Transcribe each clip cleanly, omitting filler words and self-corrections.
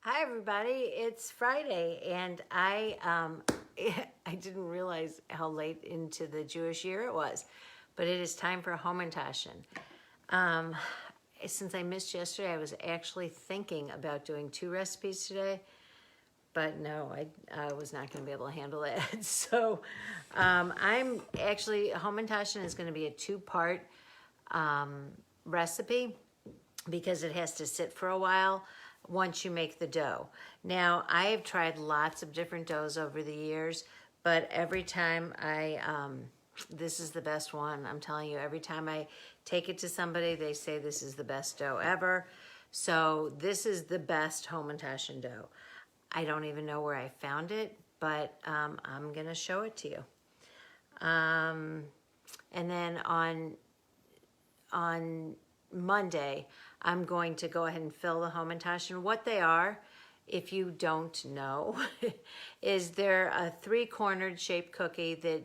Hi everybody, it's Friday and I didn't realize how late into the Jewish year it was, but it is time for Hamentaschen. Since I missed yesterday, I was actually thinking about doing 2 recipes today, but no, I was not going to be able to handle that. So I'm actually, Hamentaschen is going to be a 2-part recipe because it has to sit for a while once you make the dough. Now, I have tried lots of different doughs over the years, but every time this is the best one. I'm telling you, every time I take it to somebody, they say this is the best dough ever. So this is the best Hamentaschen dough. I don't even know where I found it, but I'm gonna show it to you. And then on Monday, I'm going to go ahead and fill the Hamentaschen. What they are, if you don't know, is they're a 3-cornered shaped cookie that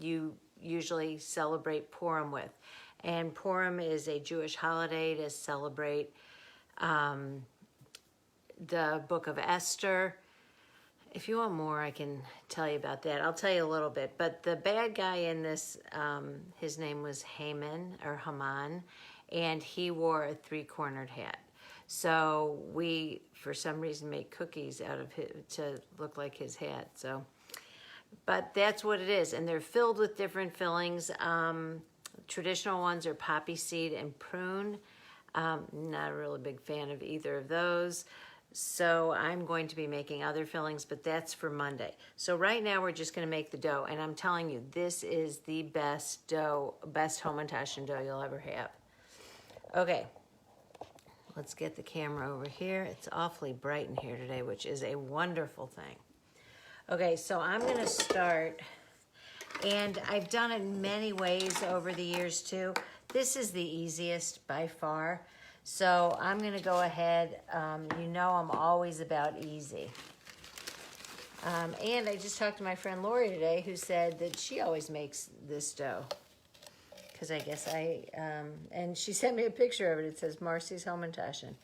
you usually celebrate Purim with. And Purim is a Jewish holiday to celebrate the book of Esther. If you want more, I can tell you about that. I'll tell you a little bit. But the bad guy in this, his name was Haman, and he wore a 3-cornered hat. So we, for some reason, made cookies out of it to look like his hat. So, but that's what it is. And they're filled with different fillings. Traditional ones are poppy seed and prune. Not a really big fan of either of those. So I'm going to be making other fillings, but that's for Monday. So right now we're just going to make the dough. And I'm telling you, this is the best dough, best Hamentaschen dough you'll ever have. Okay, let's get the camera over here. It's awfully bright in here today, which is a wonderful thing. Okay, so I'm going to start, and I've done it many ways over the years too. This is the easiest by far. So I'm going to go ahead. You know I'm always about easy. And I just talked to my friend Lori today who said that she always makes this dough. Because I guess and she sent me a picture of it. It says Marcie's Hamentaschen.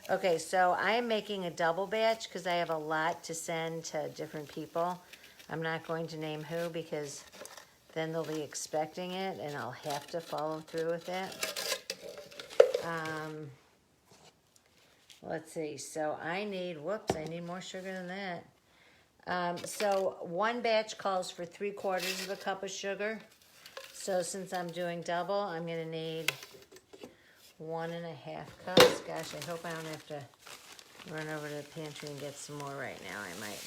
Okay, so I am making a double batch because I have a lot to send to different people. I'm not going to name who because then they'll be expecting it and I'll have to follow through with that. Let's see, so I need more sugar than that. So 1 batch calls for 3/4 cup of sugar. So since I'm doing double, I'm gonna need 1.5 cups. Gosh, I hope I don't have to run over to the pantry and get some more right now. I might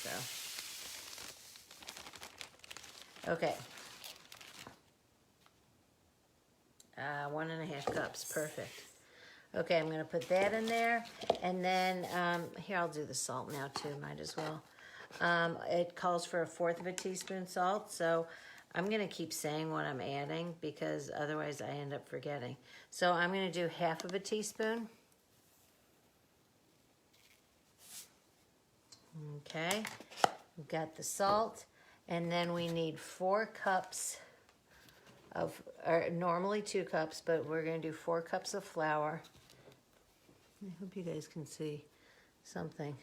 though. Okay. 1.5 cups, perfect. Okay, I'm going to put that in there, and then, here, I'll do the salt now, too, might as well. It calls for 1/4 teaspoon salt, so I'm going to keep saying what I'm adding, because otherwise I end up forgetting. So I'm going to do 1/2 teaspoon. Okay, we've got the salt, and then we need 4 cups of, or normally 2 cups, but we're going to do 4 cups of flour. I hope you guys can see something.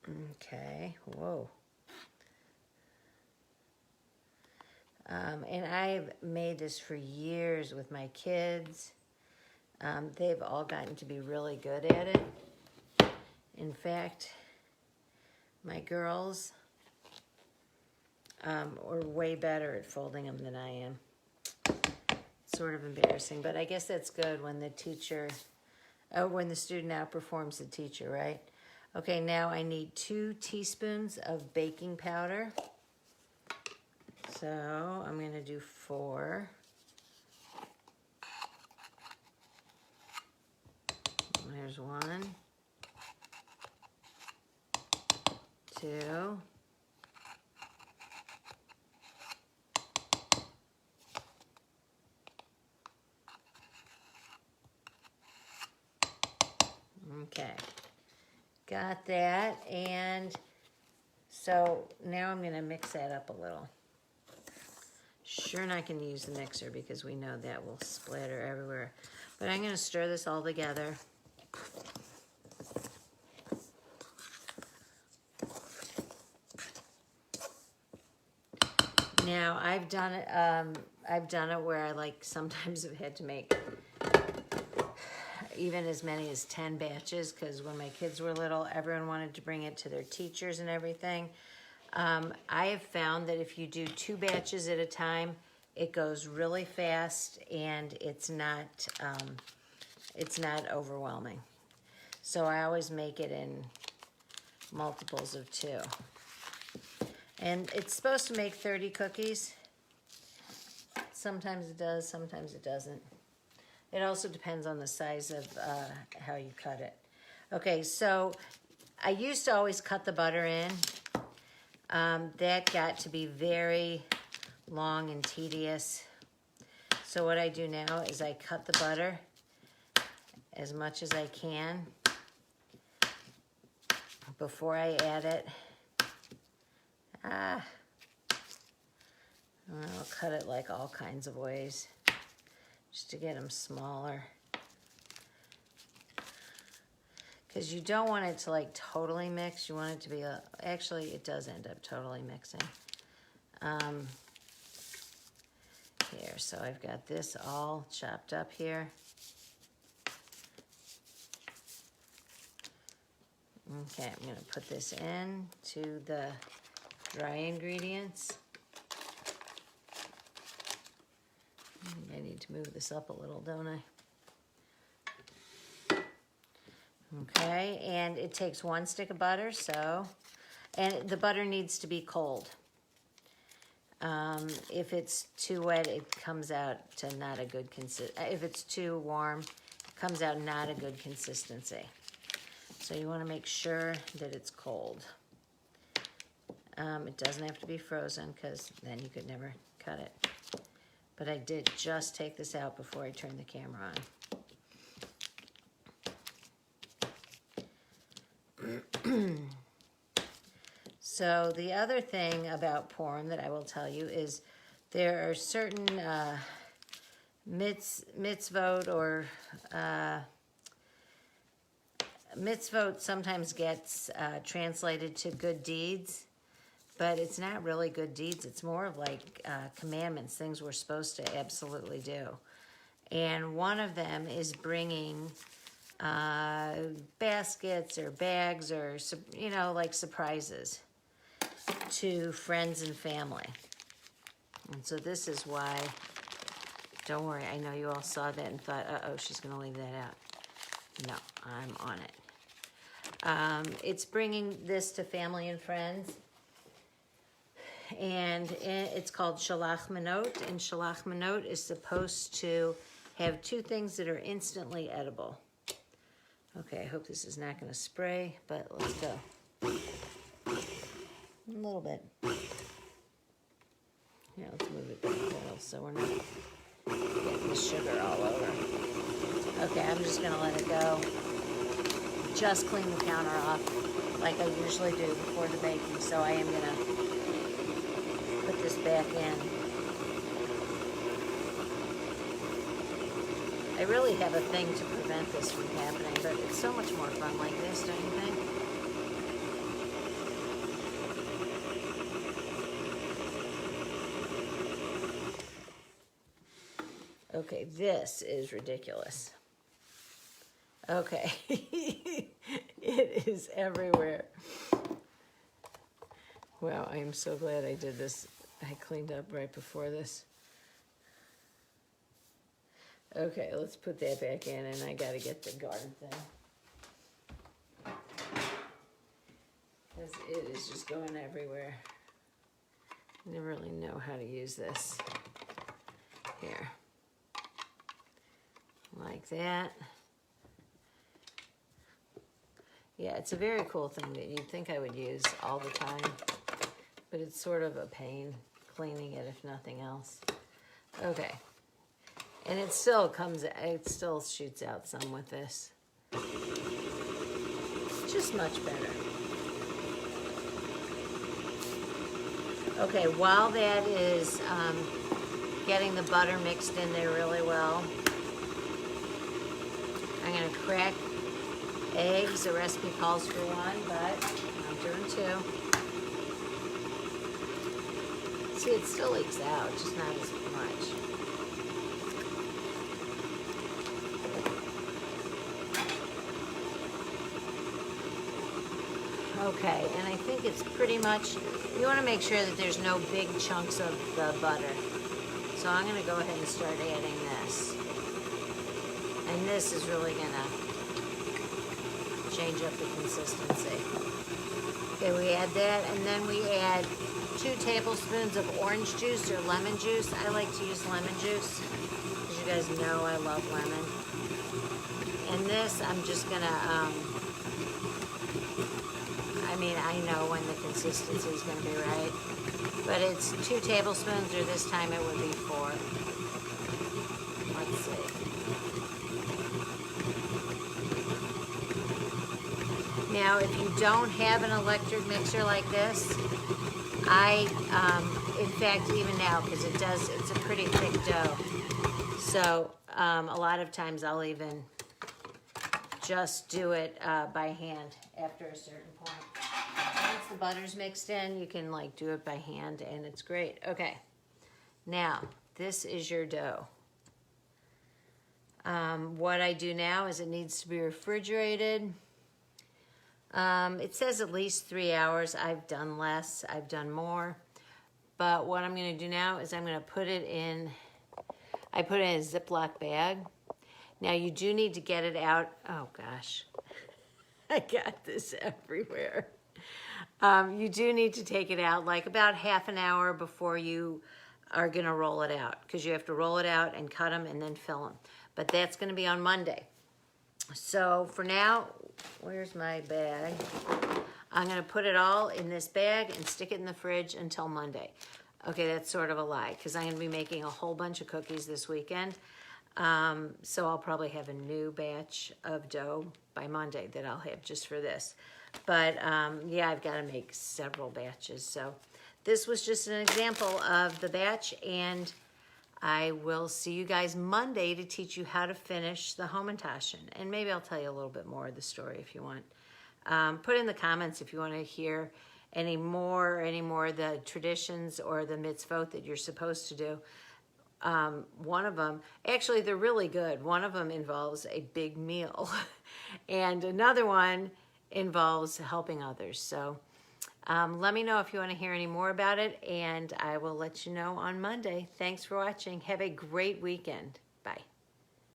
Okay, whoa. And I've made this for years with my kids. They've all gotten to be really good at it. In fact, my girls are way better at folding them than I am. Sort of embarrassing, but I guess that's good when the when the student outperforms the teacher, right? Okay, now I need 2 teaspoons of baking powder. So I'm going to do 4. There's 1, 2. Okay, got that, and so now I'm going to mix that up a little. Sure not going to use the mixer because we know that will splatter everywhere. But I'm going to stir this all together. Now I've done it. Where I like sometimes have had to make even as many as 10 batches because when my kids were little, everyone wanted to bring it to their teachers and everything. I have found that if you do 2 batches at a time, it goes really fast and it's not overwhelming. So I always make it in multiples of 2. And it's supposed to make 30 cookies. Sometimes it does, sometimes it doesn't. It also depends on the size of how you cut it. Okay, so I used to always cut the butter in. That got to be very long and tedious. So what I do now is I cut the butter as much as I can before I add it. I'll cut it like all kinds of ways just to get them smaller. Because you don't want it to like totally mix. You want it to be, actually it does end up totally mixing. Here, so I've got this all chopped up here. Okay, I'm gonna put this in to the dry ingredients. I need to move this up a little, don't I? Okay, and it takes 1 stick of butter, so, and the butter needs to be cold. If it's too wet, it comes out to not a good if it's too warm, it comes out not a good consistency. So you want to make sure that it's cold. It doesn't have to be frozen because then you could never cut it. But I did just take this out before I turned the camera on. So the other thing about Purim that I will tell you is there are certain mitzvot or mitzvot sometimes gets translated to good deeds, but it's not really good deeds. It's more of like commandments, things we're supposed to absolutely do. And one of them is bringing baskets or bags or, you know, like surprises to friends and family. And so this is why, don't worry, I know you all saw that and thought, uh-oh, she's going to leave that out. No, I'm on it. It's bringing this to family and friends. And it's called Shalach Manot. And Shalach Manot is supposed to have 2 things that are instantly edible. Okay, I hope this is not going to spray, but let's go. A little bit. Yeah, let's move it back a little so we're not getting the sugar all over. Okay, I'm just going to let it go. Just clean the counter off like I usually do before the baking. So I am going to put this back in. I really have a thing to prevent this from happening, but it's so much more fun like this, don't you think? Okay, this is ridiculous. Okay, it is everywhere. Wow, I am so glad I did this. I cleaned up right before this. Okay, let's put that back in, and I gotta get the garden thing. Because it is just going everywhere. I never really know how to use this. Here. Like that. Yeah, it's a very cool thing that you'd think I would use all the time, but it's sort of a pain cleaning it if nothing else. Okay, and it still shoots out some with this. Just much better. Okay, while that is getting the butter mixed in there really well, I'm gonna crack eggs. The recipe calls for one, but I'm doing two. See, it still leaks out, just not as much. Okay, and I think it's pretty much, you want to make sure that there's no big chunks of the butter. So I'm going to go ahead and start adding this. And this is really going to change up the consistency. Okay, we add that, and then we add 2 tablespoons of orange juice or lemon juice. I like to use lemon juice, because you guys know I love lemon. And this, I'm just going to, I know when the consistency is going to be right. But it's 2 tablespoons, or this time it would be 4. Let's see. Now, if you don't have an electric mixer like this, in fact, even now, because it's a pretty thick dough. So, a lot of times I'll even just do it by hand after a certain point. Once the butter's mixed in, you can like do it by hand, and it's great. Okay, now this is your dough. What I do now is it needs to be refrigerated. It says at least 3 hours. I've done less, I've done more. But what I'm gonna do now is I'm gonna put it in, I put it in a Ziploc bag. Now you do need to get it out. Oh gosh, I got this everywhere. You do need to take it out like about half an hour before you are gonna roll it out, because you have to roll it out and cut them and then fill them. But that's gonna be on Monday. So for now, where's my bag? I'm gonna put it all in this bag and stick it in the fridge until Monday. Okay, that's sort of a lie, because I'm gonna be making a whole bunch of cookies this weekend. So I'll probably have a new batch of dough by Monday that I'll have just for this. But yeah, I've got to make several batches. So this was just an example of the batch, and I will see you guys Monday to teach you how to finish the Hamentaschen. And maybe I'll tell you a little bit more of the story if you want. Put in the comments if you want to hear any more of the traditions or the mitzvot that you're supposed to do. One of them, actually they're really good. One of them involves a big meal and another one involves helping others. So let me know if you want to hear any more about it, and I will let you know on Monday. Thanks for watching. Have a great weekend.